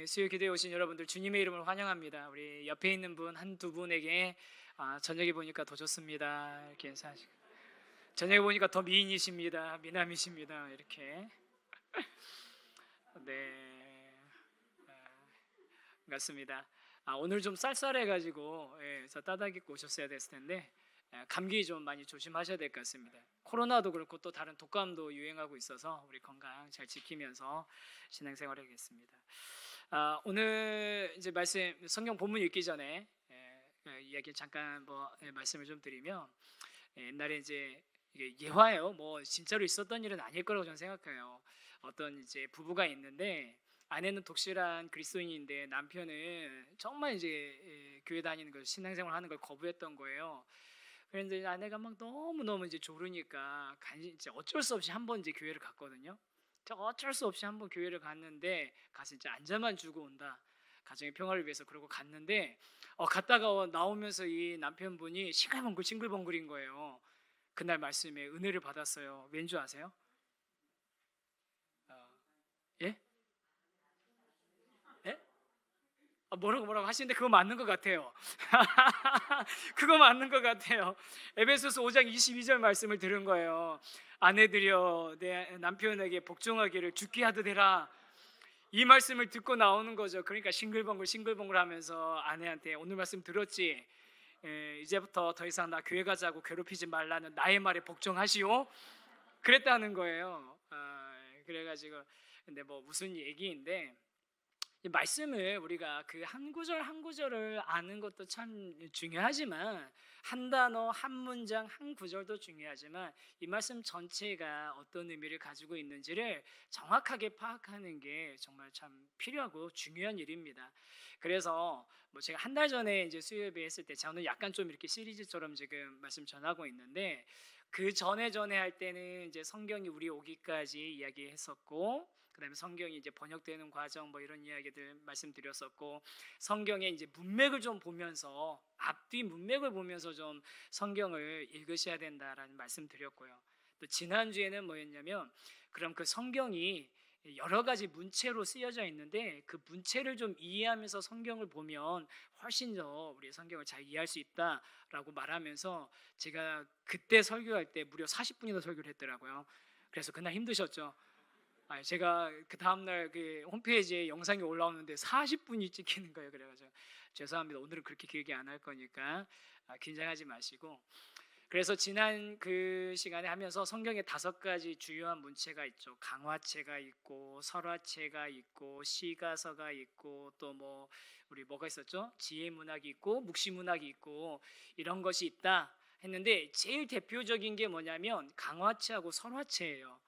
수요 기도에 오신 여러분들 주님의 이름으로 환영합니다. 우리 옆에 있는 분 한두 분에게 저녁에 보니까 더 좋습니다 이렇게 인사하시고, 저녁에 보니까 더 미인이십니다, 미남이십니다 이렇게. 네, 반갑습니다. 오늘 좀 쌀쌀해가지고 그래서 따뜻하게 입고 오셨어야 됐을 텐데 감기 좀 많이 조심하셔야 될 것 같습니다. 코로나도 그렇고 또 다른 독감도 유행하고 있어서 우리 건강 잘 지키면서 신앙생활하겠습니다. 오늘 이제 말씀 성경 본문 읽기 전에 이야기 잠깐 말씀을 좀 드리면, 옛날에 이제 이게 예화예요. 뭐 진짜로 있었던 일은 아닐 거라고 저는 생각해요. 어떤 이제 부부가 있는데 아내는 독실한 그리스도인인데 남편은 정말 이제 교회 다니는 걸, 신앙생활 하는 걸 거부했던 거예요. 그런데 아내가 막 너무 이제 조르니까 이제 어쩔 수 없이 한번 이제 교회를 갔거든요. 어쩔 수 없이 한번 교회를 갔는데 가서 이제 안자만 주고 온다, 가정의 평화를 위해서 그러고 갔는데 갔다가 나오면서 이 남편분이 싱글벙글인 거예요. 그날 말씀에 은혜를 받았어요. 왠 줄 아세요? 어, 예? 예? 뭐라고 하시는데 그거 맞는 것 같아요. 그거 맞는 것 같아요. 에베소서 5장 22절 말씀을 들은 거예요. 아내들여 내 남편에게 복종하기를 죽게 하듯 해라. 이 말씀을 듣고 나오는 거죠. 그러니까 싱글벙글 하면서 아내한테 오늘 말씀 들었지? 이제부터 더 이상 나 교회 가자고 괴롭히지 말라는 나의 말에 복종하시오. 그랬다는 거예요. 그래가지고 근데 뭐 무슨 얘기인데, 이 말씀을 우리가 그 한 구절 한 구절을 아는 것도 참 중요하지만, 한 단어 한 문장 한 구절도 중요하지만 이 말씀 전체가 어떤 의미를 가지고 있는지를 정확하게 파악하는 게 정말 참 필요하고 중요한 일입니다. 그래서 뭐 제가 한 달 전에 이제 수요 예배 했을 때, 저는 약간 좀 이렇게 시리즈처럼 지금 말씀 전하고 있는데, 그 전에 할 때는 이제 성경이 우리 오기까지 이야기했었고, 그다음에 성경이 이제 번역되는 과정 뭐 이런 이야기들 말씀드렸었고, 성경의 이제 문맥을 좀 보면서, 앞뒤 문맥을 보면서 좀 성경을 읽으셔야 된다라는 말씀드렸고요. 또 지난주에는 뭐였냐면, 그럼 그 성경이 여러 가지 문체로 쓰여져 있는데 그 문체를 좀 이해하면서 성경을 보면 훨씬 더 우리 성경을 잘 이해할 수 있다라고 말하면서, 제가 그때 설교할 때 무려 40분이나 설교를 했더라고요. 그래서 그날 힘드셨죠? 제가 그 다음날 그 홈페이지에 영상이 올라오는데 40분이 찍히는 거예요. 그래가지고 죄송합니다. 오늘은 그렇게 길게 안 할 거니까 긴장하지 마시고. 그래서 지난 그 시간에 하면서 성경에 5가지 주요한 문체가 있죠. 강화체가 있고 설화체가 있고 시가서가 있고 또 뭐 우리 뭐가 있었죠? 지혜문학이 있고 묵시문학이 있고 이런 것이 있다 했는데, 제일 대표적인 게 뭐냐면 강화체하고 설화체예요.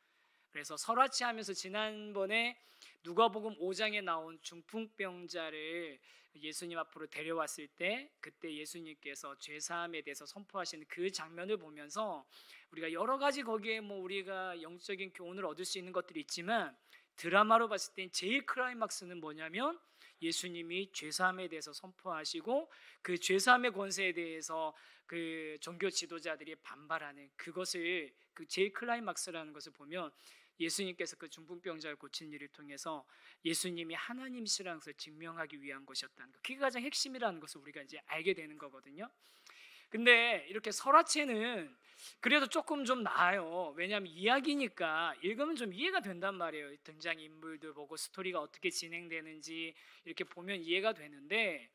그래서 설화치 하면서 지난번에 누가복음 5장에 나온 중풍병자를 예수님 앞으로 데려왔을 때, 그때 예수님께서 죄사함에 대해서 선포하시는 그 장면을 보면서 우리가 여러 가지 거기에 뭐 우리가 영적인 교훈을 얻을 수 있는 것들이 있지만, 드라마로 봤을 때 제일 클라이막스는 뭐냐면 예수님이 죄사함에 대해서 선포하시고 그 죄사함의 권세에 대해서 그 종교 지도자들이 반발하는 그것을, 그 제일 클라이막스라는 것을 보면 예수님께서 그 중풍병자를 고친 일을 통해서 예수님이 하나님이시라는 것을 증명하기 위한 것이었다는 것, 그게 가장 핵심이라는 것을 우리가 이제 알게 되는 거거든요. 근데 이렇게 설화체는 그래도 조금 좀 나아요. 왜냐하면 이야기니까 읽으면 좀 이해가 된단 말이에요. 등장인물들 보고 스토리가 어떻게 진행되는지 이렇게 보면 이해가 되는데,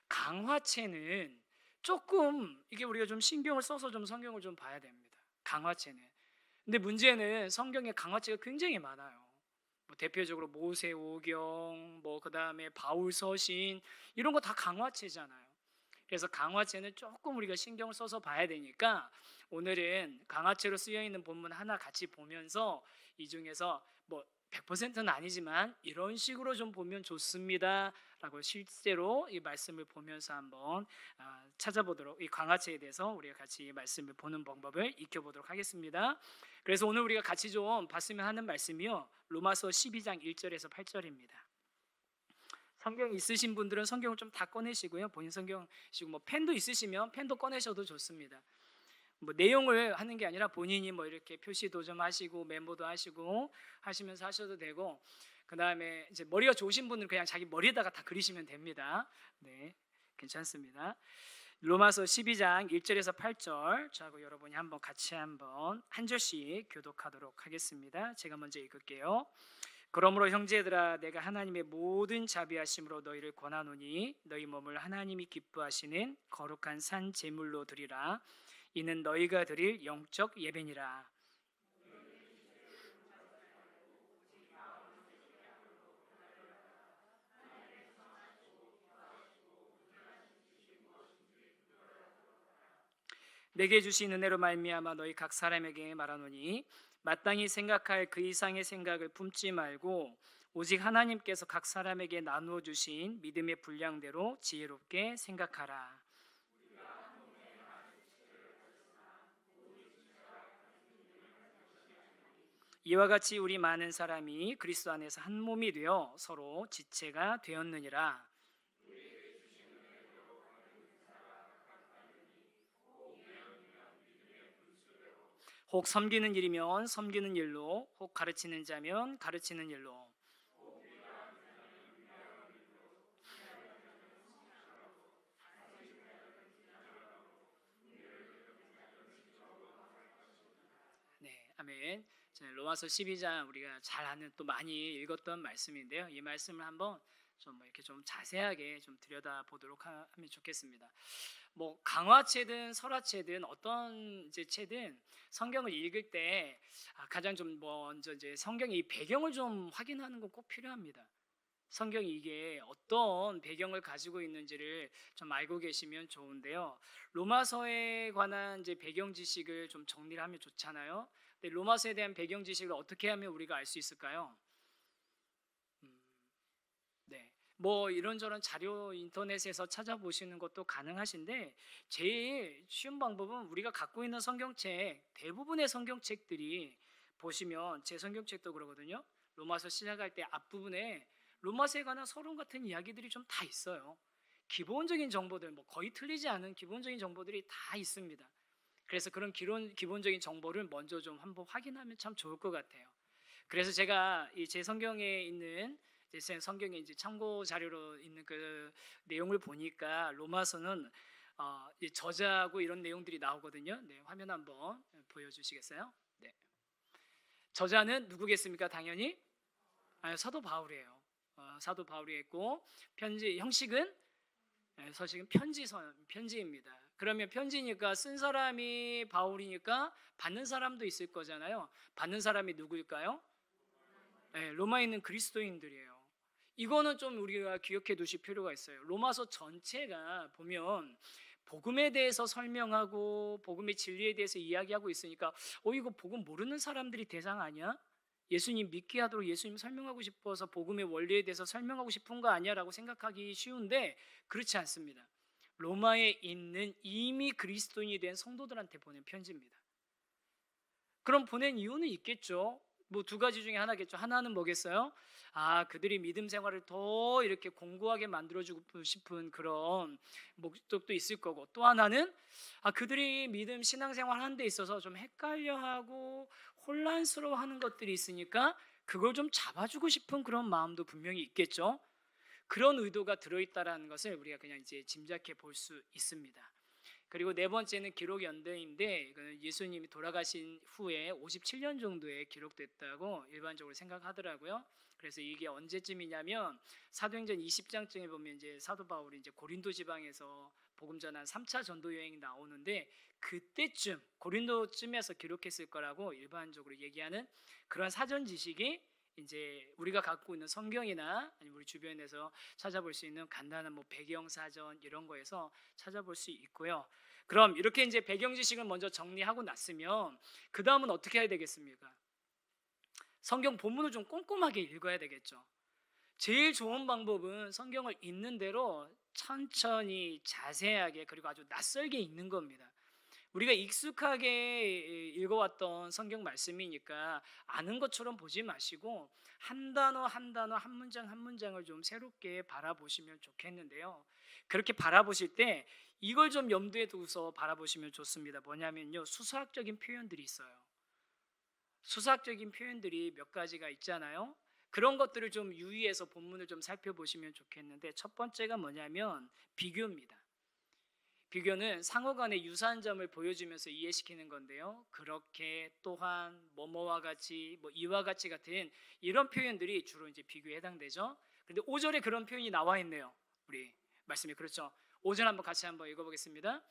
강화체는 조금 이게 우리가 좀 신경을 써서 좀 성경을 좀 봐야 됩니다. 강화체는. 근데 문제는 성경에 강화체가 굉장히 많아요. 뭐 대표적으로 모세오경, 뭐 그다음에 바울 서신, 이런 거 다 강화체잖아요. 그래서 강화체는 조금 우리가 신경을 써서 봐야 되니까 오늘은 강화체로 쓰여 있는 본문 하나 같이 보면서 이 중에서 뭐 100%는 아니지만 이런 식으로 좀 보면 좋습니다 라고 실제로 이 말씀을 보면서 한번 찾아보도록, 이 강화체에 대해서 우리가 같이 말씀을 보는 방법을 익혀보도록 하겠습니다. 그래서 오늘 우리가 같이 좀 봤으면 하는 말씀이요, 로마서 12장 1절에서 8절입니다. 성경 있으신 분들은 성경을 좀 다 꺼내시고요, 본인 성경이시고 뭐 펜도 있으시면 펜도 꺼내셔도 좋습니다. 뭐 내용을 하는 게 아니라 본인이 뭐 이렇게 표시도 좀 하시고 메모도 하시고 하시면서 하셔도 되고, 그 다음에 이제 머리가 좋으신 분들은 그냥 자기 머리에다가 다 그리시면 됩니다. 네, 괜찮습니다. 로마서 12장 1절에서 8절 저하고 여러분이 한번 같이 한번 한 절씩 교독하도록 하겠습니다. 제가 먼저 읽을게요. 그러므로 형제들아 내가 하나님의 모든 자비하심으로 너희를 권하노니 너희 몸을 하나님이 기뻐하시는 거룩한 산 제물로 드리라. 이는 너희가 드릴 영적 예배니라. 내게 주신 은혜로 말미암아 너희 각 사람에게 말하노니 마땅히 생각할 그 이상의 생각을 품지 말고 오직 하나님께서 각 사람에게 나누어 주신 믿음의 분량대로 지혜롭게 생각하라. 이와 같이 우리 많은 사람이 그리스도 안에서 한 몸이 되어 서로 지체가 되었느니라. 혹 섬기는 일이면 섬기는 일로, 혹 가르치는 자면 가르치는 일로. 네, 아멘. 로마서 12장 우리가 잘 아는 또 많이 읽었던 말씀인데요. 이 말씀을 한번 좀 이렇게 좀 자세하게 좀 들여다 보도록 하면 좋겠습니다. 뭐 강화체든 설화체든 어떤 이제 체든 성경을 읽을 때 가장 좀 먼저 이제 성경의 이 배경을 좀 확인하는 건 꼭 필요합니다. 성경이 이게 어떤 배경을 가지고 있는지를 좀 알고 계시면 좋은데요. 로마서에 관한 이제 배경 지식을 좀 정리를 하면 좋잖아요. 근데 로마서에 대한 배경 지식을 어떻게 하면 우리가 알 수 있을까요? 네. 뭐 이런저런 자료 인터넷에서 찾아보시는 것도 가능하신데 제일 쉬운 방법은 우리가 갖고 있는 성경책 대부분의 성경책들이 보시면 제 성경책도 그러거든요. 로마서 시작할 때 앞부분에 로마서에 관한 서론 같은 이야기들이 좀 다 있어요. 기본적인 정보들 뭐 거의 틀리지 않은 기본적인 정보들이 다 있습니다. 그래서 그런 기본적인 정보를 먼저 좀 한번 확인하면 참 좋을 것 같아요. 그래서 제가 이 제 성경에 있는 제 성경에 이제 참고 자료로 있는 그 내용을 보니까 로마서는 이 저자하고 이런 내용들이 나오거든요. 네, 화면 한번 보여주시겠어요? 네, 저자는 누구겠습니까? 당연히 사도 바울이에요. 사도 바울이 했고 편지 형식은 서식은 편지입니다. 그러면 편지니까 쓴 사람이 바울이니까 받는 사람도 있을 거잖아요. 받는 사람이 누구일까요? 네, 로마에 있는 그리스도인들이에요. 이거는 좀 우리가 기억해 두실 필요가 있어요. 로마서 전체가 보면 복음에 대해서 설명하고 복음의 진리에 대해서 이야기하고 있으니까 이거 복음 모르는 사람들이 대상 아니야? 예수님 믿게 하도록 예수님 설명하고 싶어서 복음의 원리에 대해서 설명하고 싶은 거 아니야? 라고 생각하기 쉬운데 그렇지 않습니다. 로마에 있는 이미 그리스도인이 된 성도들한테 보낸 편지입니다. 그럼 보낸 이유는 있겠죠. 뭐 두 가지 중에 하나겠죠. 하나는 뭐겠어요? 그들이 믿음 생활을 더 이렇게 공고하게 만들어주고 싶은 그런 목적도 있을 거고, 또 하나는 그들이 믿음 신앙생활 하는 데 있어서 좀 헷갈려하고 혼란스러워하는 것들이 있으니까 그걸 좀 잡아주고 싶은 그런 마음도 분명히 있겠죠. 그런 의도가 들어있다라는 것을 우리가 그냥 이제 짐작해 볼 수 있습니다. 그리고 네 번째는 기록 연대인데 예수님이 돌아가신 후에 57년 정도에 기록됐다고 일반적으로 생각하더라고요. 그래서 이게 언제쯤이냐면 사도행전 20장쯤에 보면 이제 사도 바울이 이제 고린도 지방에서 복음 전한 3차 전도 여행이 나오는데 그때쯤 고린도쯤에서 기록했을 거라고 일반적으로 얘기하는 그런 사전 지식이 이제 우리가 갖고 있는 성경이나 아니면 우리 주변에서 찾아볼 수 있는 간단한 뭐 배경 사전 이런 거에서 찾아볼 수 있고요. 그럼 이렇게 이제 배경 지식을 먼저 정리하고 났으면 그 다음은 어떻게 해야 되겠습니까? 성경 본문을 좀 꼼꼼하게 읽어야 되겠죠. 제일 좋은 방법은 성경을 읽는 대로 천천히 자세하게 그리고 아주 낯설게 읽는 겁니다. 우리가 익숙하게 읽어왔던 성경 말씀이니까 아는 것처럼 보지 마시고 한 단어 한 단어 한 문장 한 문장을 좀 새롭게 바라보시면 좋겠는데요. 그렇게 바라보실 때 이걸 좀 염두에 두고서 바라보시면 좋습니다. 뭐냐면요, 수사학적인 표현들이 있어요. 수사학적인 표현들이 몇 가지가 있잖아요. 그런 것들을 좀 유의해서 본문을 좀 살펴보시면 좋겠는데, 첫 번째가 뭐냐면 비교입니다. 비교는 상호 간의 유사한 점을 보여주면서 이해시키는 건데요. 그렇게, 또한, 뭐뭐와 같이, 뭐 이와 같이 같은 이런 표현들이 주로 이제 비교에 해당되죠. 그런데 5절에 그런 표현이 나와 있네요. 우리 말씀이 그렇죠. 5절 한번 같이 한번 읽어보겠습니다.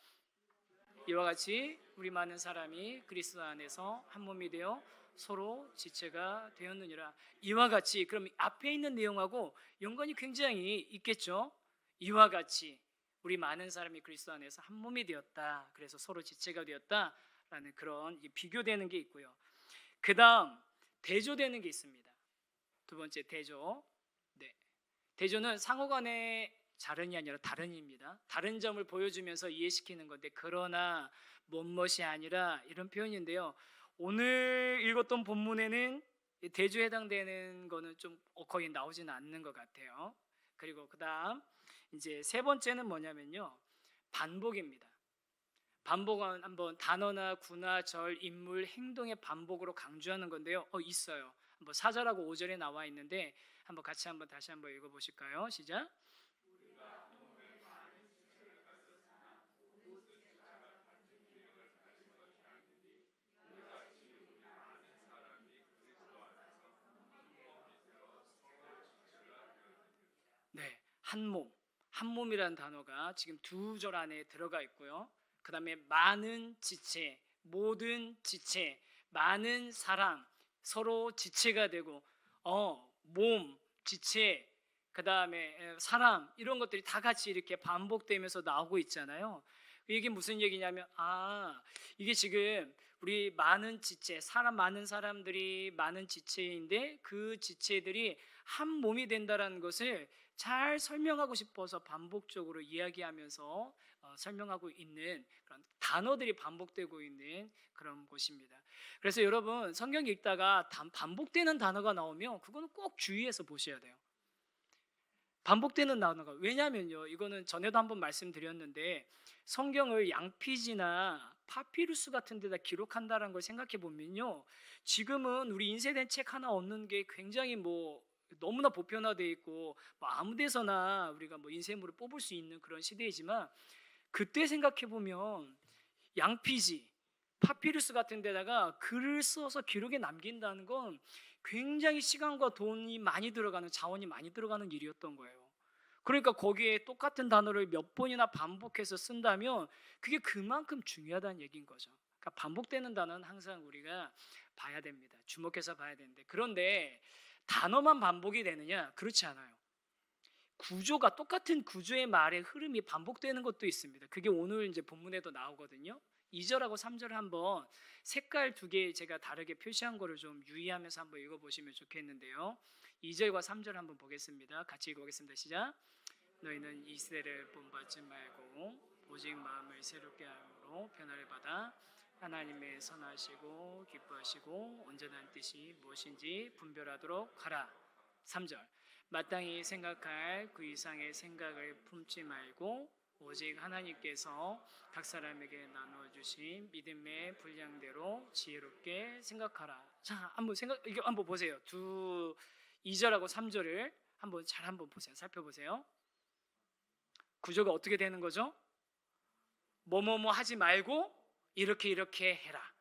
이와 같이 우리 많은 사람이 그리스도 안에서 한 몸이 되어 서로 지체가 되었느니라. 이와 같이, 그럼 앞에 있는 내용하고 연관이 굉장히 있겠죠. 이와 같이 우리 많은 사람이 그리스도 안에서 한 몸이 되었다. 그래서 서로 지체가 되었다라는 그런 비교되는 게 있고요. 그 다음 대조되는 게 있습니다. 두 번째 대조. 네, 대조는 상호간의 자른이 아니라 다른입니다. 다른 점을 보여주면서 이해시키는 건데, 그러나 무엇이 아니라 이런 표현인데요. 오늘 읽었던 본문에는 대조에 해당되는 거는 좀 거의 나오지는 않는 것 같아요. 그리고 그 다음 이제 세 번째는 뭐냐면요, 반복입니다. 반복은 한번 단어나 구나 절, 인물, 행동의 반복으로 강조하는 건데요. 있어요. 한번 4절하고 5절에 나와 있는데 한번 같이 한번 다시 한번 읽어보실까요? 시작. 네, 한 몸, 한 몸이라는 단어가 지금 두 절 안에 들어가 있고요. 그 다음에 많은 지체, 모든 지체, 많은 사람, 서로 지체가 되고, 몸, 지체, 그 다음에 사람, 이런 것들이 다 같이 이렇게 반복되면서 나오고 있잖아요. 이게 무슨 얘기냐면, 이게 지금 우리 많은 지체, 많은 사람들이 많은 지체인데 그 지체들이 한 몸이 된다라는 것을 잘 설명하고 싶어서 반복적으로 이야기하면서 설명하고 있는 그런 단어들이 반복되고 있는 그런 곳입니다. 그래서 여러분, 성경 읽다가 반복되는 단어가 나오면 그거는 꼭 주의해서 보셔야 돼요. 반복되는 단어가, 왜냐면요, 이거는 전에도 한번 말씀드렸는데 성경을 양피지나 파피루스 같은 데다 기록한다는 걸 생각해 보면요, 지금은 우리 인쇄된 책 하나 얻는 게 굉장히 너무나 보편화되어 있고 아무 데서나 우리가 인쇄물을 뽑을 수 있는 그런 시대이지만, 그때 생각해 보면 양피지, 파피루스 같은 데다가 글을 써서 기록에 남긴다는 건 굉장히 시간과 돈이 많이 들어가는, 자원이 많이 들어가는 일이었던 거예요. 그러니까 거기에 똑같은 단어를 몇 번이나 반복해서 쓴다면 그게 그만큼 중요하다는 얘기인 거죠. 그러니까 반복되는 단어는 항상 우리가 봐야 됩니다. 주목해서 봐야 되는데, 그런데 단어만 반복이 되느냐? 그렇지 않아요. 구조가, 똑같은 구조의 말의 흐름이 반복되는 것도 있습니다. 그게 오늘 이제 본문에도 나오거든요. 2절하고 3절 한번 색깔 두 개 제가 다르게 표시한 거를 좀 유의하면서 한번 읽어보시면 좋겠는데요. 2절과 3절 한번 보겠습니다. 같이 읽어보겠습니다. 시작. 너희는 이 시대를 본받지 말고 오직 마음을 새롭게 함으로 변화를 받아 하나님의 선하시고 기뻐하시고 온전한 뜻이 무엇인지 분별하도록 하라. 3절. 마땅히 생각할 그 이상의 생각을 품지 말고 오직 하나님께서 각 사람에게 나누어 주신 믿음의 분량대로 지혜롭게 생각하라. 자, 이거 한번 보세요. 2절하고 3절을 한번 보세요. 살펴보세요. 구조가 어떻게 되는 거죠? 뭐뭐뭐 하지 말고 이렇게 해라.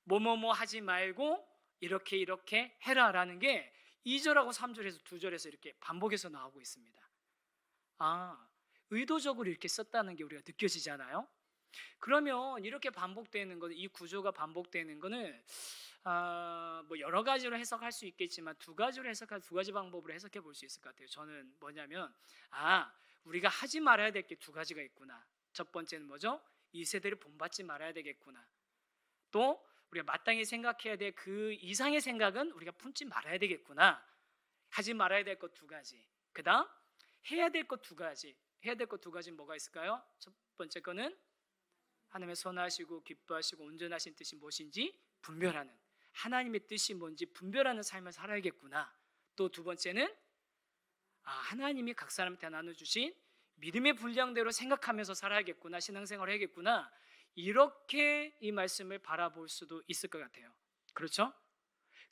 뭐뭐뭐 하지 말고 이렇게 해라라는 게 2절하고 3절에서 2절에서 이렇게 반복해서 나오고 있습니다. 의도적으로 이렇게 썼다는 게 우리가 느껴지잖아요. 그러면 이렇게 반복되는 거, 이 구조가 반복되는 거는 여러 가지로 해석할 수 있겠지만 두 가지 방법으로 해석해 볼 수 있을 것 같아요. 저는 뭐냐면, 우리가 하지 말아야 될 게 두 가지가 있구나. 첫 번째는 뭐죠? 이 세대를 본받지 말아야 되겠구나. 또 우리가 마땅히 생각해야 될 그 이상의 생각은 우리가 품지 말아야 되겠구나. 하지 말아야 될 것 두 가지. 그 다음 해야 될 것 두 가지. 해야 될 것 두 가지는 뭐가 있을까요? 첫 번째 거는 하나님의 선하시고 기뻐하시고 온전하신 뜻이 무엇인지 분별하는, 하나님의 뜻이 뭔지 분별하는 삶을 살아야겠구나. 또 두 번째는 하나님이 각 사람한테 나눠주신 믿음의 분량대로 생각하면서 살아야겠구나, 신앙생활을 해야겠구나. 이렇게 이 말씀을 바라볼 수도 있을 것 같아요. 그렇죠?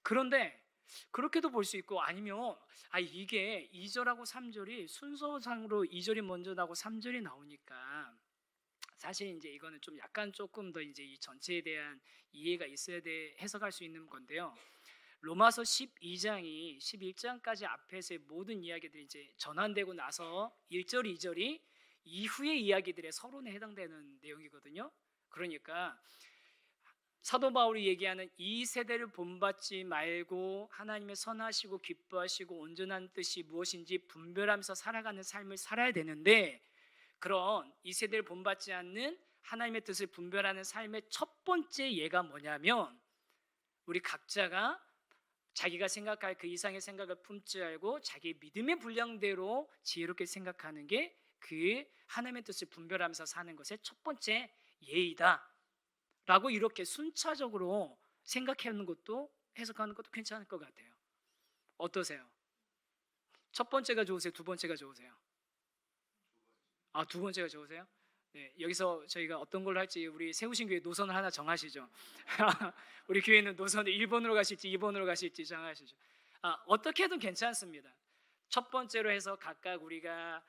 그런데 그렇게도 볼 수 있고, 아니면 이게 2절하고 3절이 순서상으로 2절이 먼저 나오고 3절이 나오니까 사실 이제 이거는 좀 약간 조금 더 이제 이 전체에 대한 이해가 있어야 돼 해석할 수 있는 건데요. 로마서 12장이 11장까지 앞에서의 모든 이야기들이 이제 전환되고 나서 1절, 2절이 이후의 이야기들의 서론에 해당되는 내용이거든요. 그러니까 사도 바울이 얘기하는 이 세대를 본받지 말고 하나님의 선하시고 기뻐하시고 온전한 뜻이 무엇인지 분별하면서 살아가는 삶을 살아야 되는데, 그런 이 세대를 본받지 않는 하나님의 뜻을 분별하는 삶의 첫 번째 예가 뭐냐면, 우리 각자가 자기가 생각할 그 이상의 생각을 품지 알고 자기 믿음의 분량대로 지혜롭게 생각하는 게 그 하나님의 뜻을 분별하면서 사는 것의 첫 번째 예이다 라고 이렇게 순차적으로 생각하는 것도, 해석하는 것도 괜찮을 것 같아요. 어떠세요? 첫 번째가 좋으세요? 두 번째가 좋으세요? 두 번째가 좋으세요? 네, 여기서 저희가 어떤 걸로 할지 우리 세우신 교회 노선을 하나 정하시죠. 우리 교회는 노선을 1번으로 가실지 2번으로 가실지 정하시죠. 어떻게든 괜찮습니다. 첫 번째로 해서 각각 우리가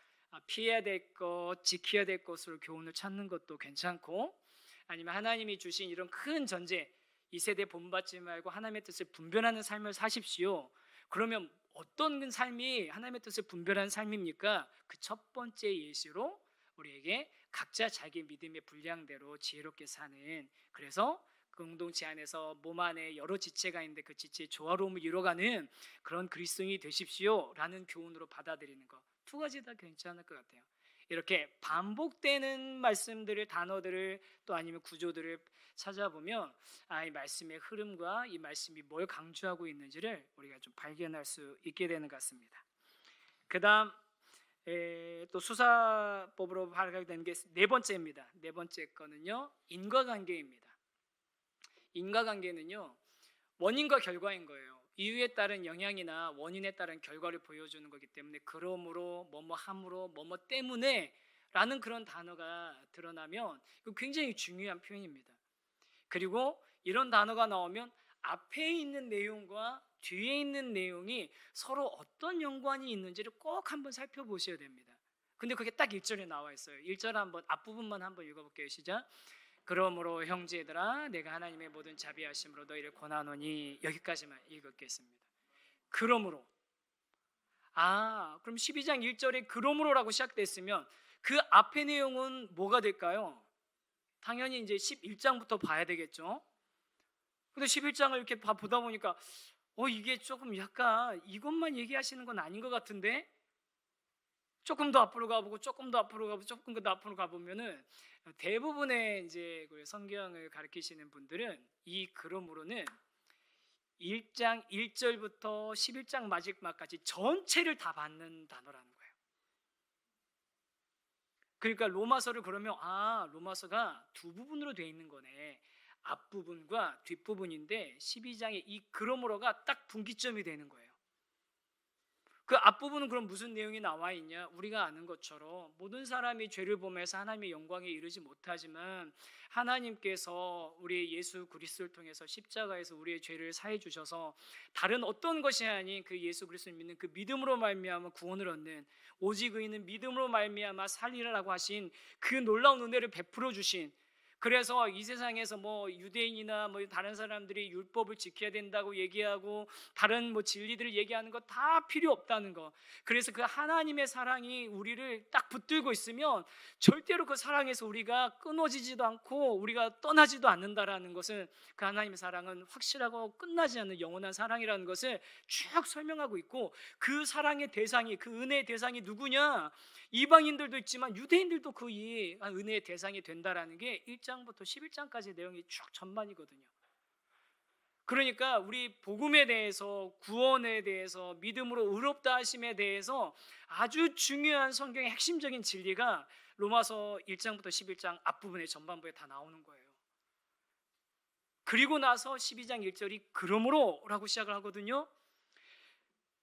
피해야 될 것, 지켜야 될 것으로 교훈을 찾는 것도 괜찮고, 아니면 하나님이 주신 이런 큰 전제, 이 세대 본받지 말고 하나님의 뜻을 분별하는 삶을 사십시오. 그러면 어떤 삶이 하나님의 뜻을 분별하는 삶입니까? 그 첫 번째 예시로 우리에게 각자 자기 믿음의 분량대로 지혜롭게 사는, 그래서 공동체 안에서 몸 안에 여러 지체가 있는데 그 지체의 조화로움을 이뤄가는 그런 그리스도인이 되십시오 라는 교훈으로 받아들이는 것, 두 가지 다 괜찮을 것 같아요. 이렇게 반복되는 말씀들을, 단어들을, 또 아니면 구조들을 찾아보면 이 말씀의 흐름과 이 말씀이 뭘 강조하고 있는지를 우리가 좀 발견할 수 있게 되는 것 같습니다. 그 다음 또 수사법으로 발견되는 게 네 번째입니다. 네 번째 거는요, 인과관계입니다. 인과관계는요, 원인과 결과인 거예요. 이유에 따른 영향이나 원인에 따른 결과를 보여주는 거기 때문에, 그러므로 뭐뭐 함으로 뭐뭐 때문에 라는 그런 단어가 드러나면 이거 굉장히 중요한 표현입니다. 그리고 이런 단어가 나오면 앞에 있는 내용과 뒤에 있는 내용이 서로 어떤 연관이 있는지를 꼭 한번 살펴보셔야 됩니다. 근데 그게 딱 1절에 나와 있어요. 1절 한번 앞부분만 한번 읽어볼게요. 시작. 그러므로 형제들아 내가 하나님의 모든 자비하심으로 너희를 권하노니, 여기까지만 읽겠습니다. 그러므로, 그럼 12장 1절에 그러므로라고 시작됐으면 그 앞의 내용은 뭐가 될까요? 당연히 이제 11장부터 봐야 되겠죠. 근데 11장을 이렇게 보다 보니까 이게 조금 약간 이것만 얘기하시는 건 아닌 것 같은데, 조금 더 앞으로 가보고 조금 더 앞으로 가보고 조금 더 앞으로 가보면은 대부분의 이제 성경을 가르치시는 분들은 이 그러므로는 1장 1절부터 11장 마지막까지 전체를 다 받는 단어라는 거예요. 그러니까 로마서를 그러면 로마서가 두 부분으로 되어 있는 거네. 앞부분과 뒷부분인데 12장의 이 그러므로가 딱 분기점이 되는 거예요. 그 앞부분은 그럼 무슨 내용이 나와 있냐? 우리가 아는 것처럼 모든 사람이 죄를 범해서 하나님의 영광에 이르지 못하지만 하나님께서 우리 예수 그리스도를 통해서 십자가에서 우리의 죄를 사해 주셔서 다른 어떤 것이 아닌 그 예수 그리스도를 믿는 그 믿음으로 말미암아 구원을 얻는, 오직 의인은 믿음으로 말미암아 살리라라고 하신 그 놀라운 은혜를 베풀어 주신, 그래서 이 세상에서 유대인이나 다른 사람들이 율법을 지켜야 된다고 얘기하고 다른 진리들을 얘기하는 거 다 필요 없다는 거. 그래서 그 하나님의 사랑이 우리를 딱 붙들고 있으면 절대로 그 사랑에서 우리가 끊어지지도 않고 우리가 떠나지도 않는다라는 것은, 그 하나님의 사랑은 확실하고 끝나지 않는 영원한 사랑이라는 것을 쭉 설명하고 있고, 그 사랑의 대상이, 그 은혜의 대상이 누구냐? 이방인들도 있지만 유대인들도 그 은혜의 대상이 된다라는 게 1장부터 11장까지 내용이 쭉 전반이거든요. 그러니까 우리 복음에 대해서, 구원에 대해서, 믿음으로 의롭다 하심에 대해서 아주 중요한 성경의 핵심적인 진리가 로마서 1장부터 11장 앞부분에, 전반부에 다 나오는 거예요. 그리고 나서 12장 1절이 그러므로 라고 시작을 하거든요.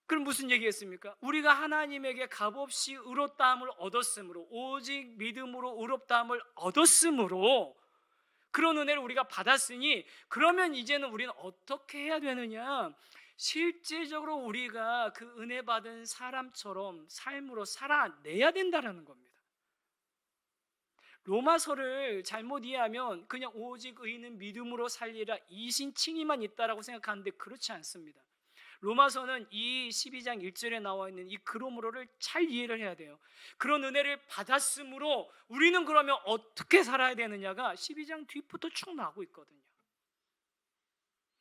그럼 무슨 얘기겠습니까? 우리가 하나님에게 값없이 의롭다함을 얻었으므로, 오직 믿음으로 의롭다함을 얻었으므로, 그런 은혜를 우리가 받았으니 그러면 이제는 우리는 어떻게 해야 되느냐? 실제적으로 우리가 그 은혜 받은 사람처럼 삶으로 살아내야 된다는 겁니다. 로마서를 잘못 이해하면 그냥 오직 의인은 믿음으로 살리라 이신칭의만 있다라고 생각하는데 그렇지 않습니다. 로마서는 이 12장 1절에 나와 있는 이 그러므로를 잘 이해를 해야 돼요. 그런 은혜를 받았으므로 우리는 그러면 어떻게 살아야 되느냐가 12장 뒤부터 쭉 나오고 있거든요.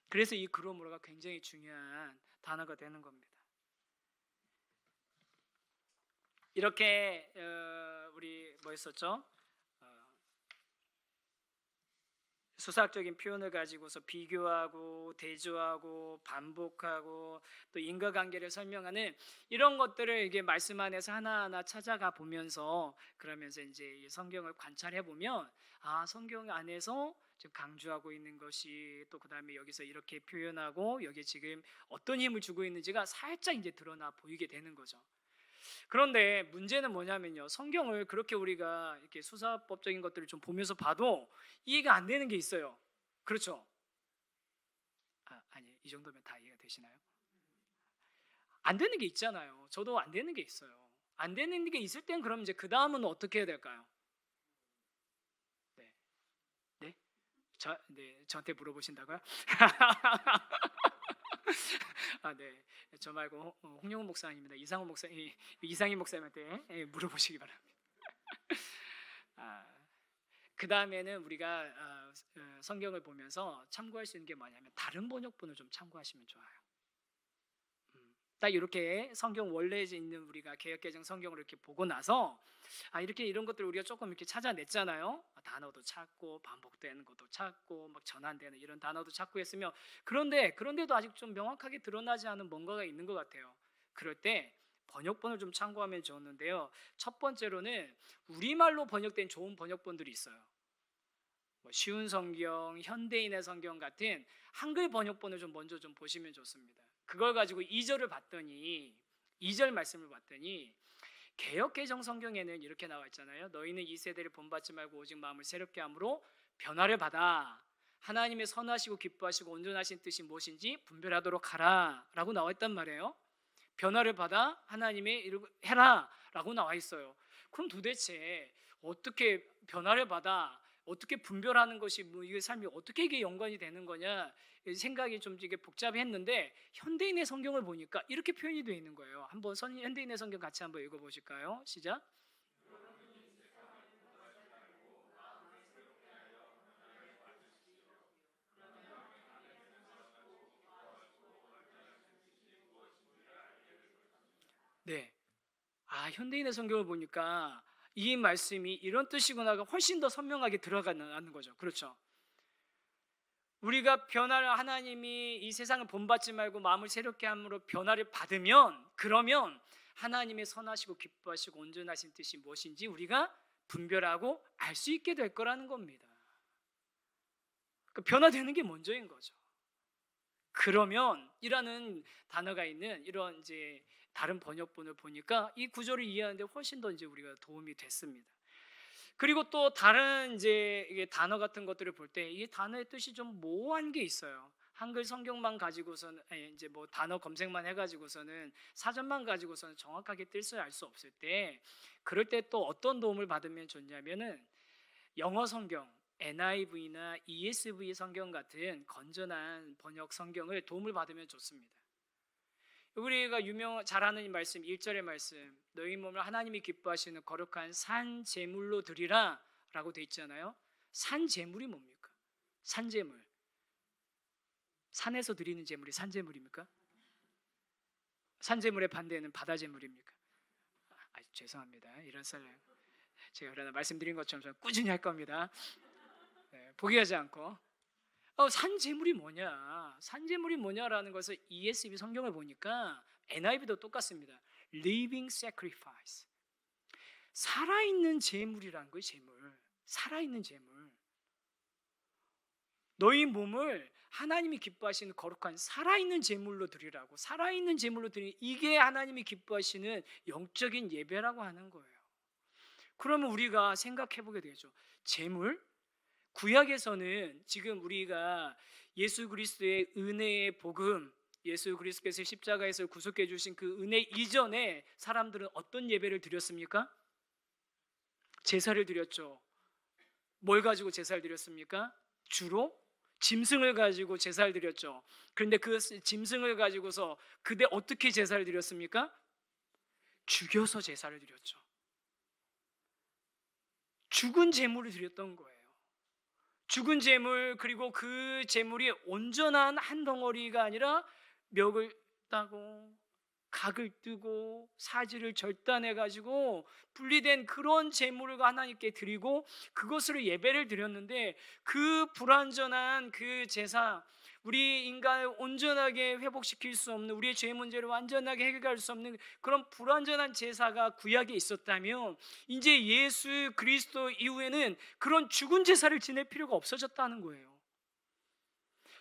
그래서 이 그러므로가 굉장히 중요한 단어가 되는 겁니다. 이렇게 우리 뭐 했었죠? 수사학적인 표현을 가지고서 비교하고 대조하고 반복하고 또 인과관계를 설명하는 이런 것들을 이게 말씀 안에서 하나하나 찾아가 보면서 그러면서 이제 이 성경을 관찰해 보면 성경 안에서 지금 강조하고 있는 것이 또 그다음에 여기서 이렇게 표현하고 여기 지금 어떤 힘을 주고 있는지가 살짝 이제 드러나 보이게 되는 거죠. 그런데 문제는 뭐냐면요, 성경을 그렇게 우리가 이렇게 수사법적인 것들을 좀 보면서 봐도 이해가 안 되는 게 있어요. 그렇죠? 아니, 이 정도면 다 이해가 되시나요? 안 되는 게 있잖아요. 저도 안 되는 게 있어요. 안 되는 게 있을 땐 그럼 이제 그 다음은 어떻게 해야 될까요? 네, 네, 저한테 물어보신다고요? 네, 저 말고 홍영훈 목사님입니다. 이상희 목사님한테 물어보시기 바랍니다. 그 다음에는 우리가 성경을 보면서 참고할 수 있는 게 뭐냐면 다른 번역본을 좀 참고하시면 좋아요. 딱 이렇게 성경 원래에 있는 우리가 개역개정 성경을 이렇게 보고 나서 이렇게 이런 것들을 우리가 조금 이렇게 찾아냈잖아요. 단어도 찾고 반복되는 것도 찾고 막 전환되는 이런 단어도 찾고 했으면 그런데도 아직 좀 명확하게 드러나지 않은 뭔가가 있는 것 같아요. 그럴 때 번역본을 좀 참고하면 좋은데요. 첫 번째로는 우리말로 번역된 좋은 번역본들이 있어요. 뭐 쉬운 성경, 현대인의 성경 같은 한글 번역본을 좀 먼저 좀 보시면 좋습니다. 그걸 가지고 2절 말씀을 봤더니 개역개정 성경에는 이렇게 나와 있잖아요. 너희는 이 세대를 본받지 말고 오직 마음을 새롭게 함으로 변화를 받아 하나님의 선하시고 기뻐하시고 온전하신 뜻이 무엇인지 분별하도록 하라 라고 나와 있단 말이에요. 변화를 받아 하나님의 이루고 해라 라고 나와 있어요. 그럼 도대체 어떻게 변화를 받아 어떻게 분별하는 것이 이게 삶이 어떻게 이게 연관이 되는 거냐 생각이 좀 이게 복잡했는데 현대인의 성경을 보니까 이렇게 표현이 되어 있는 거예요. 한번 현대인의 성경 같이 한번 읽어보실까요? 시작. 네. 현대인의 성경을 보니까 이 말씀이 이런 뜻이구나가 훨씬 더 선명하게 들어가는 거죠. 그렇죠? 우리가 변화를 하나님이 이 세상을 본받지 말고 마음을 새롭게 함으로 변화를 받으면 그러면 하나님의 선하시고 기뻐하시고 온전하신 뜻이 무엇인지 우리가 분별하고 알 수 있게 될 거라는 겁니다. 변화되는 게 먼저인 거죠. 그러면 이라는 단어가 있는 이런 이제 다른 번역본을 보니까 이 구절을 이해하는데 훨씬 더 이제 우리가 도움이 됐습니다. 그리고 또 다른 이제 이게 단어 같은 것들을 볼 때 이 단어의 뜻이 좀 모호한 게 있어요. 한글 성경만 가지고서는 이제 뭐 단어 검색만 해가지고서는 사전만 가지고서는 정확하게 뜻을 알 수 없을 때 그럴 때 또 어떤 도움을 받으면 좋냐면은 영어 성경 NIV나 ESV 성경 같은 건전한 번역 성경을 도움을 받으면 좋습니다. 우리가 잘 아는 이 말씀 1절의 말씀 너희 몸을 하나님이 기뻐하시는 거룩한 산 제물로 드리라 라고 돼 있잖아요. 산 제물이 뭡니까? 산 제물 산에서 드리는 제물이 산 제물입니까? 산 제물의 반대는 바다 제물입니까? 죄송합니다. 이런 썰 제가 그러나 말씀드린 것처럼 저는 꾸준히 할 겁니다. 포기하지 않고 산 제물이 뭐냐? 산 제물이 뭐냐라는 것을 ESV 성경을 보니까 NIV도 똑같습니다. Living sacrifice. 살아있는 제물이라는 거예요. 제물. 살아있는 제물. 너희 몸을 하나님이 기뻐하시는 거룩한 살아있는 제물로 드리라고. 살아있는 제물로 드리는 이게 하나님이 기뻐하시는 영적인 예배라고 하는 거예요. 그러면 우리가 생각해 보게 되죠. 제물? 구약에서는 지금 우리가 예수 그리스도의 은혜의 복음 예수 그리스도께서 십자가에서 구속해 주신 그 은혜 이전에 사람들은 어떤 예배를 드렸습니까? 제사를 드렸죠. 뭘 가지고 제사를 드렸습니까? 주로 짐승을 가지고 제사를 드렸죠. 그런데 그 짐승을 가지고서 그때 어떻게 제사를 드렸습니까? 죽여서 제사를 드렸죠. 죽은 제물을 드렸던 거예요. 죽은 제물, 그리고 그 제물이 온전한 한 덩어리가 아니라 멱을 따고 각을 뜨고 사지를 절단해 가지고 분리된 그런 제물을 하나님께 드리고 그것으로 예배를 드렸는데, 그 불완전한 그 제사, 우리 인간을 온전하게 회복시킬 수 없는, 우리의 죄 문제를 완전하게 해결할 수 없는 그런 불완전한 제사가 구약에 있었다면, 이제 예수 그리스도 이후에는 그런 죽은 제사를 지낼 필요가 없어졌다는 거예요.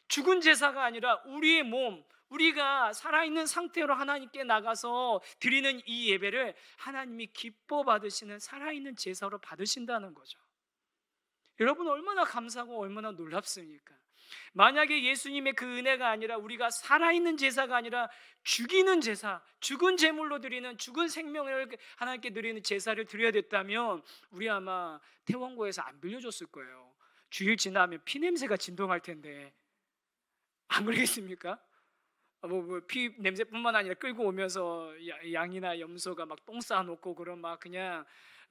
죽은 제사가 아니라 우리의 몸, 우리가 살아있는 상태로 하나님께 나가서 드리는 이 예배를 하나님이 기뻐 받으시는 살아있는 제사로 받으신다는 거죠. 여러분, 얼마나 감사하고 얼마나 놀랍습니까? 만약에 예수님의 그 은혜가 아니라, 우리가 살아있는 제사가 아니라 죽이는 제사, 죽은 제물로 드리는, 죽은 생명을 하나님께 드리는 제사를 드려야 됐다면 우리 아마 태원고에서 안 빌려줬을 거예요. 주일 지나면 피냄새가 진동할 텐데, 안 그러겠습니까? 피 냄새뿐만 아니라 끌고 오면서 양이나 염소가 막 똥 싸놓고, 그럼 막 그냥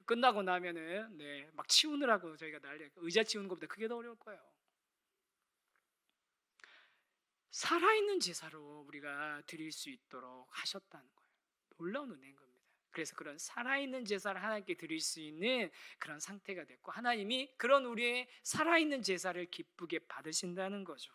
끝나고 나면은 막 치우느라고 저희가 난리, 의자 치우는 것보다 그게 더 어려울 거예요. 살아있는 제사로 우리가 드릴 수 있도록 하셨다는 거예요. 놀라운 은혜인 겁니다. 그래서 그런 살아있는 제사를 하나님께 드릴 수 있는 그런 상태가 됐고, 하나님이 그런 우리의 살아있는 제사를 기쁘게 받으신다는 거죠.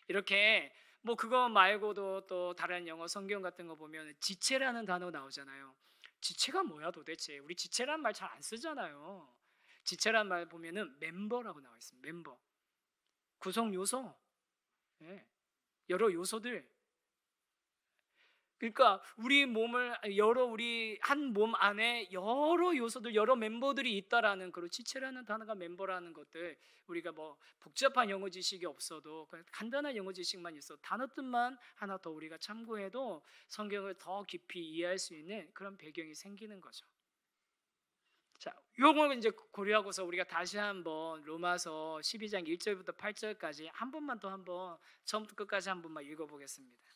이렇게 그거 말고도 또 다른 영어 성경 같은 거 보면 지체라는 단어 나오잖아요. 지체가 뭐야 도대체? 우리 지체란 말 잘 안 쓰잖아요. 지체란 말 보면은 멤버라고 나와 있습니다. 멤버, 구성 요소, 여러 요소들. 그러니까 우리 몸을 우리 한 몸 안에 여러 요소들, 여러 멤버들이 있다라는, 그런 지체라는 단어가 멤버라는 것들, 우리가 복잡한 영어 지식이 없어도 간단한 영어 지식만 있어 단어 뜻만 하나 더 우리가 참고해도 성경을 더 깊이 이해할 수 있는 그런 배경이 생기는 거죠. 자, 요걸 이제 고려하고서 우리가 다시 한번 로마서 12장 1절부터 8절까지 한 번만 더 처음부터 끝까지 한 번만 읽어보겠습니다.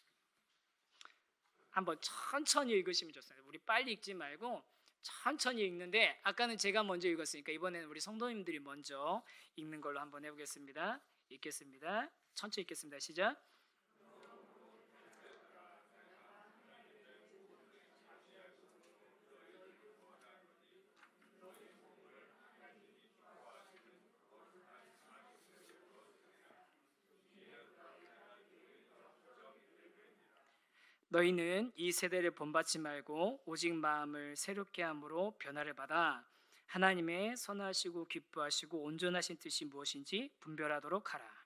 한번 천천히 읽으시면 좋습니다. 우리 빨리 읽지 말고 천천히 읽는데, 아까는 제가 먼저 읽었으니까 이번에는 우리 성도님들이 먼저 읽는 걸로 한번 해보겠습니다. 읽겠습니다. 천천히 읽겠습니다. 시작. 너희는 이 세대를 본받지 말고 오직 마음을 새롭게 함으로 변화를 받아 하나님의 선하시고 기뻐하시고 온전하신 뜻이 무엇인지 분별하도록 하라.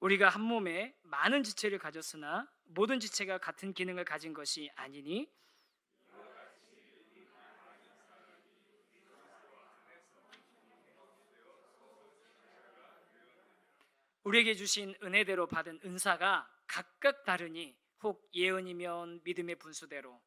우리가 한 몸에 많은 지체를 가졌으나 모든 지체가 같은 기능을 가진 것이 아니니, 우리에게 주신 은혜대로 받은 은사가 각각 다르니, 혹 예언이면 믿음의 분수대로,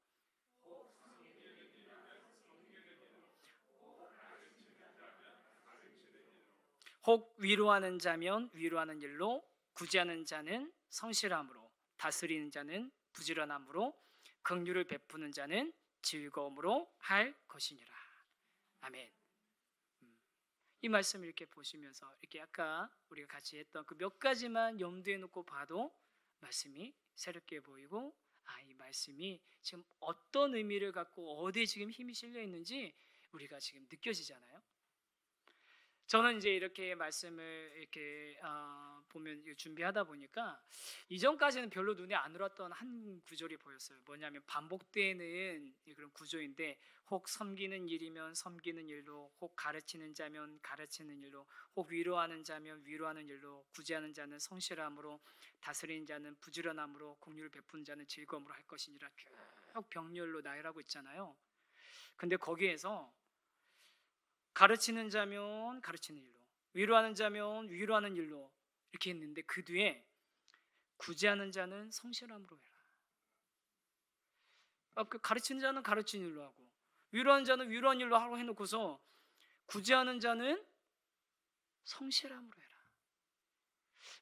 혹 위로하는 자면 위로하는 일로, 구제하는 자는 성실함으로, 다스리는 자는 부지런함으로, 긍휼을 베푸는 자는 즐거움으로 할 것이니라. 아멘. 이 말씀을 이렇게 보시면서, 이렇게 아까 우리가 같이 했던 그 몇 가지만 염두에 놓고 봐도 말씀이 새롭게 보이고, 이 말씀이 지금 어떤 의미를 갖고 어디에 지금 힘이 실려 있는지 우리가 지금 느껴지잖아요. 저는 이제 이렇게 말씀을 이렇게 보면 준비하다 보니까 이전까지는 별로 눈에 안 들어왔던 한 구절이 보였어요. 뭐냐면 반복되는 그런 구조인데, 혹 섬기는 일이면 섬기는 일로, 혹 가르치는 자면 가르치는 일로, 혹 위로하는 자면 위로하는 일로, 구제하는 자는 성실함으로, 다스리는 자는 부지런함으로, 공유를 베푸는 자는 즐거움으로 할 것이니라. 쭉 병렬로 나열하고 있잖아요. 근데 거기에서 가르치는 자면 가르치는 일로, 위로하는 자면 위로하는 일로 이렇게 했는데, 그 뒤에 구제하는 자는 성실함으로 해라. 그 가르치는 자는 가르치는 일로 하고, 위로하는 자는 위로하는 일로 하고 해놓고서 구제하는 자는 성실함으로 해라.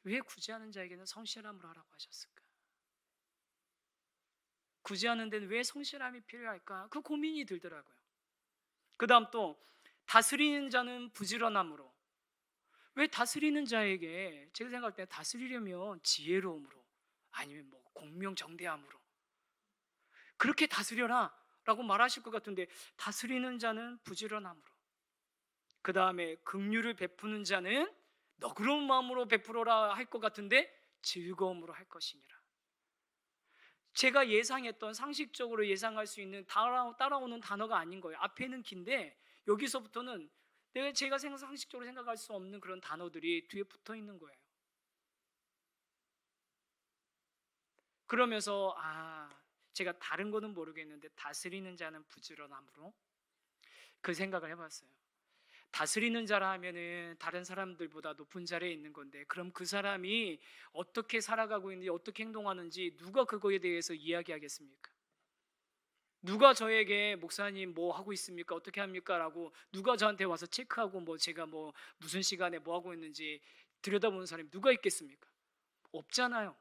왜 구제하는 자에게는 성실함으로 하라고 하셨을까? 구제하는 데는 왜 성실함이 필요할까? 그 고민이 들더라고요. 그 다음 또 다스리는 자는 부지런함으로. 왜 다스리는 자에게, 제가 생각할 때 다스리려면 지혜로움으로, 아니면 뭐 공명정대함으로 그렇게 다스려라 라고 말하실 것 같은데, 다스리는 자는 부지런함으로, 그 다음에 긍휼을 베푸는 자는 너그러운 마음으로 베풀어라 할 것 같은데 즐거움으로 할 것이니라. 제가 예상했던, 상식적으로 예상할 수 있는 따라오는 단어가 아닌 거예요. 앞에는 긴데 여기서부터는 제가 상식적으로 생각할 수 없는 그런 단어들이 뒤에 붙어 있는 거예요. 그러면서 제가 다른 거는 모르겠는데 다스리는 자는 부지런함으로, 그 생각을 해봤어요. 다스리는 자라 하면은 다른 사람들보다 높은 자리에 있는 건데, 그럼 그 사람이 어떻게 살아가고 있는지, 어떻게 행동하는지 누가 그거에 대해서 이야기하겠습니까? 누가 저에게 목사님 뭐 하고 있습니까? 어떻게 합니까? 라고 누가 저한테 와서 체크하고, 뭐 제가 뭐 무슨 시간에 뭐 하고 있는지 들여다보는 사람이 누가 있겠습니까? 없잖아요.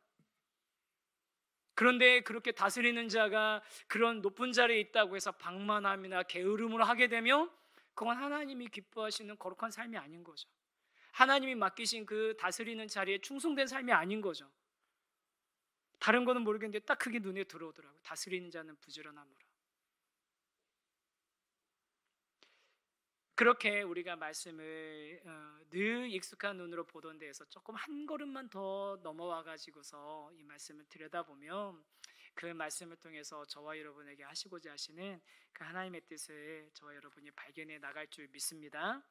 그런데 그렇게 다스리는 자가 그런 높은 자리에 있다고 해서 방만함이나 게으름을 하게 되면 그건 하나님이 기뻐하시는 거룩한 삶이 아닌 거죠. 하나님이 맡기신 그 다스리는 자리에 충성된 삶이 아닌 거죠. 다른 거는 모르겠는데 딱 그게 눈에 들어오더라고요. 다스리는 자는 부지런함으로. 그렇게 우리가 말씀을 늘 익숙한 눈으로 보던 데에서 조금 한 걸음만 더 넘어와 가지고서 이 말씀을 들여다보면, 그 말씀을 통해서 저와 여러분에게 하시고자 하시는 그 하나님의 뜻을 저와 여러분이 발견해 나갈 줄 믿습니다.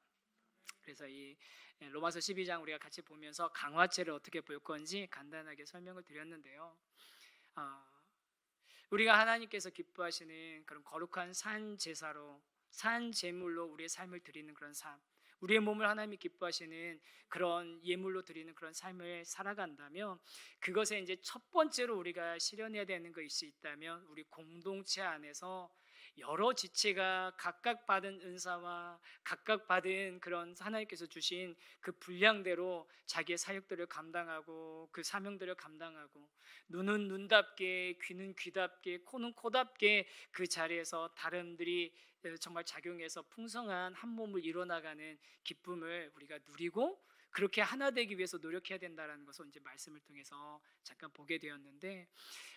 그래서 이 로마서 12장 우리가 같이 보면서 강화체를 어떻게 볼 건지 간단하게 설명을 드렸는데요. 우리가 하나님께서 기뻐하시는 그런 거룩한 산 제사로, 산 제물로 우리의 삶을 드리는 그런 삶, 우리의 몸을 하나님이 기뻐하시는 그런 예물로 드리는 그런 삶을 살아간다면, 그것에 이제 첫 번째로 우리가 실현해야 되는 것이 있다면, 우리 공동체 안에서 여러 지체가 각각 받은 은사와 각각 받은 그런 하나님께서 주신 그 분량대로 자기의 사역들을 감당하고 그 사명들을 감당하고, 눈은 눈답게, 귀는 귀답게, 코는 코답게 그 자리에서 다른들이 정말 작용해서 풍성한 한 몸을 이뤄나가는 기쁨을 우리가 누리고, 그렇게 하나 되기 위해서 노력해야 된다는 것을 이제 말씀을 통해서 잠깐 보게 되었는데,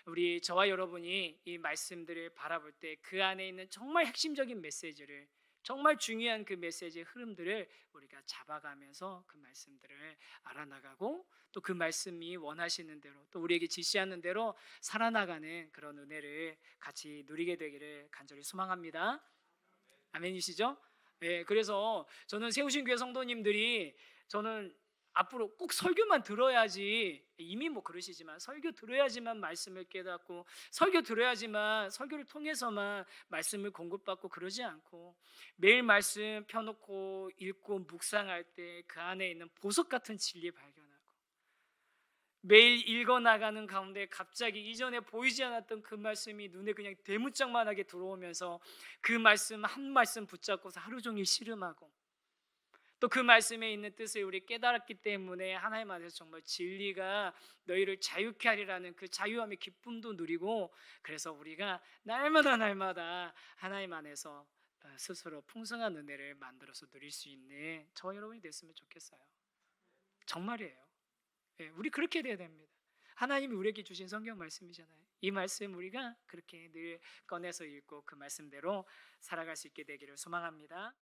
우리 저와 여러분이 이 말씀들을 바라볼 때 그 안에 있는 정말 핵심적인 메시지를, 정말 중요한 그 메시지의 흐름들을 우리가 잡아가면서 그 말씀들을 알아나가고, 또 그 말씀이 원하시는 대로, 또 우리에게 지시하는 대로 살아나가는 그런 은혜를 같이 누리게 되기를 간절히 소망합니다. 아멘이시죠? 네, 그래서 저는 세우신 교회 성도님들이, 저는 앞으로 꼭 설교만 들어야지, 이미 뭐 그러시지만 설교 들어야지만 말씀을 깨닫고, 설교 들어야지만 설교를 통해서만 말씀을 공급받고 그러지 않고, 매일 말씀 펴놓고 읽고 묵상할 때 그 안에 있는 보석 같은 진리 발견하고, 매일 읽어나가는 가운데 갑자기 이전에 보이지 않았던 그 말씀이 눈에 그냥 대문짝만하게 들어오면서 그 말씀 한 말씀 붙잡고서 하루 종일 씨름하고, 또 그 말씀에 있는 뜻을 우리 깨달았기 때문에 하나님 안에서 정말 진리가 너희를 자유케 하리라는 그 자유함의 기쁨도 누리고, 그래서 우리가 날마다 하나님 안에서 스스로 풍성한 은혜를 만들어서 누릴 수 있는 저와 여러분이 됐으면 좋겠어요. 정말이에요. 우리 그렇게 돼야 됩니다. 하나님이 우리에게 주신 성경 말씀이잖아요. 이 말씀 우리가 그렇게 늘 꺼내서 읽고 그 말씀대로 살아갈 수 있게 되기를 소망합니다.